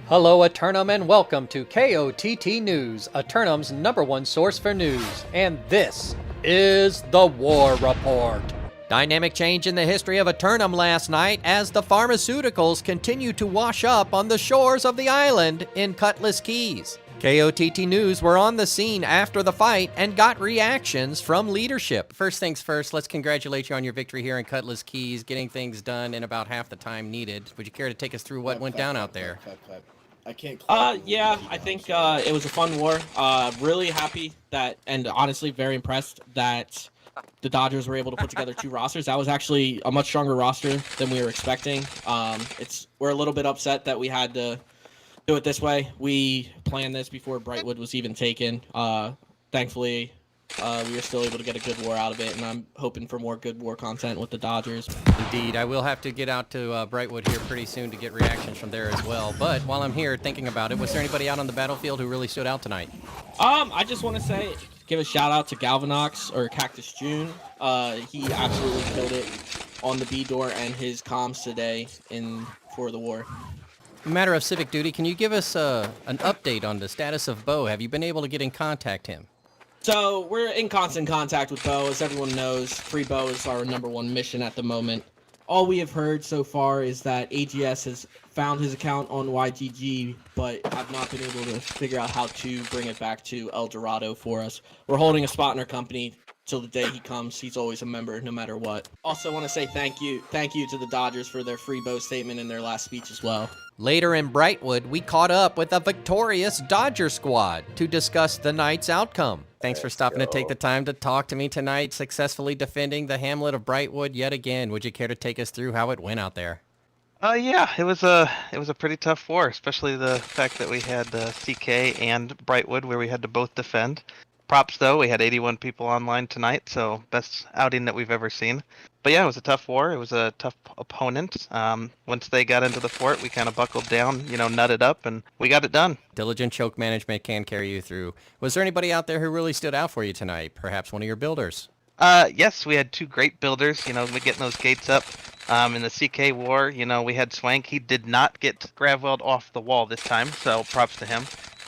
Hello, Eternum, and welcome to KOTT News, Eternum's #1 source for news. And this is the War Report. Dynamic change in the history of Eternum last night as the pharmaceuticals continue to wash up on the shores of the island in Cutlass Keys. KOTT News were on the scene after the fight and got reactions from leadership. First things first, let's congratulate you on your victory here in Cutlass Keys, getting things done in about half the time needed. Would you care to take us through what went down out there? I can't. Yeah, I think it was a fun war. Really happy that, and honestly very impressed that the Dodgers were able to put together two rosters. That was actually a much stronger roster than we were expecting. We're a little bit upset that we had to do it this way. We planned this before Brightwood was even taken. Thankfully, we were still able to get a good war out of it, and I'm hoping for more good war content with the Dodgers. Indeed, I will have to get out to Brightwood here pretty soon to get reactions from there as well. But while I'm here thinking about it, was there anybody out on the battlefield who really stood out tonight? I just want to give a shout out to Galvanox, or Cactus June. He absolutely killed it on the B door and his comms today for the war. Matter of civic duty, can you give us an update on the status of Bo? Have you been able to get in contact him? So we're in constant contact with Bo. As everyone knows, Free Bo is our #1 mission at the moment. All we have heard so far is that AGS has found his account on YGG, but have not been able to figure out how to bring it back to El Dorado for us. We're holding a spot in our company till the day he comes. He's always a member, no matter what. Also want to say thank you to the Dodgers for their Free Bo statement in their last speech as well. Later in Brightwood, we caught up with a victorious Dodger squad to discuss the night's outcome. Thanks for stopping to take the time to talk to me tonight, successfully defending the hamlet of Brightwood yet again. Would you care to take us through how it went out there? Yeah, it was a pretty tough war, especially the fact that we had CK and Brightwood where we had to both defend. Props though, we had 81 people online tonight, so best outing that we've ever seen. But yeah, it was a tough war. It was a tough opponent. Once they got into the fort, we kind of buckled down, nutted up, and we got it done. Diligent choke management can carry you through. Was there anybody out there who really stood out for you tonight? Perhaps one of your builders? Yes, we had two great builders, getting those gates up. In the CK war, we had Swank. He did not get Gravweld off the wall this time, so props to him.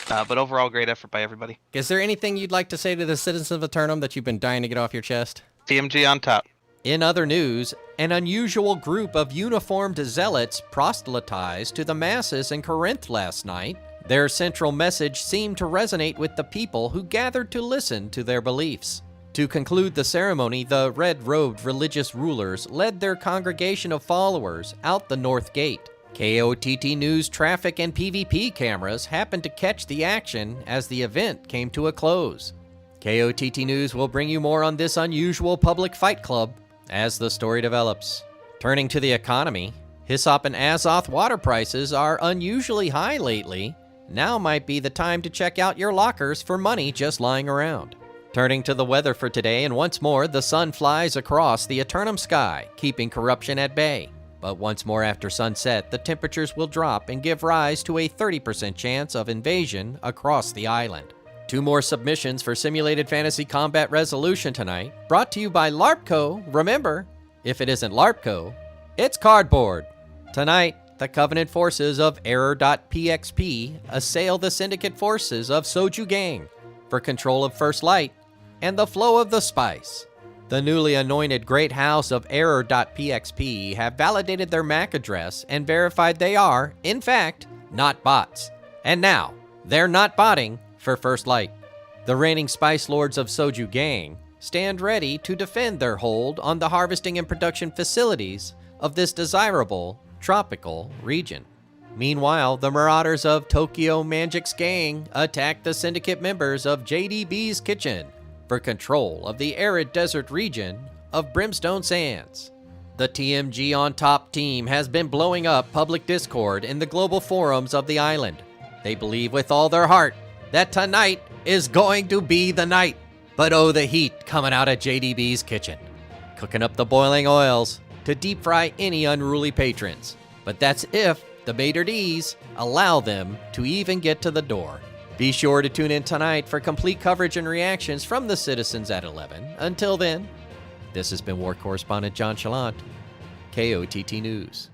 But overall, great effort by everybody. Is there anything you'd like to say to the citizens of Eternum that you've been dying to get off your chest? TMG on top. In other news, an unusual group of uniformed zealots proselytized to the masses in Corinth last night. Their central message seemed to resonate with the people who gathered to listen to their beliefs. To conclude the ceremony, the red-robed religious rulers led their congregation of followers out the north gate. KOTT News traffic and PvP cameras happened to catch the action as the event came to a close. KOTT News will bring you more on this unusual public fight club as the story develops. Turning to the economy, Hyssop and Azoth water prices are unusually high lately. Now might be the time to check out your lockers for money just lying around. Turning to the weather for today, and once more, the sun flies across the Eternum sky, keeping corruption at bay. But once more after sunset, the temperatures will drop and give rise to a 30% chance of invasion across the island. 2 more submissions for Simulated Fantasy Combat Resolution tonight, brought to you by LARPco. Remember, if it isn't LARPco, it's cardboard. Tonight, the Covenant forces of Error.pxp assail the Syndicate forces of Soju Gang for control of First Light and the flow of the spice. The newly anointed Great House of Error.pxp have validated their MAC address and verified they are, in fact, not bots. And now, they're not botting for First Light. The reigning Spice Lords of Soju Gang stand ready to defend their hold on the harvesting and production facilities of this desirable tropical region. Meanwhile, the Marauders of Tokyo Manjik's gang attack the Syndicate members of JDB's Kitchen for control of the arid desert region of Brimstone Sands. The TMG on Top team has been blowing up public discord in the global forums of the island. They believe with all their heart that tonight is going to be the night. But oh, the heat coming out of JDB's Kitchen, cooking up the boiling oils to deep fry any unruly patrons. But that's if the Bader D's allow them to even get to the door. Be sure to tune in tonight for complete coverage and reactions from the citizens at 11. Until then, this has been War Correspondent JChalant, KOTT News.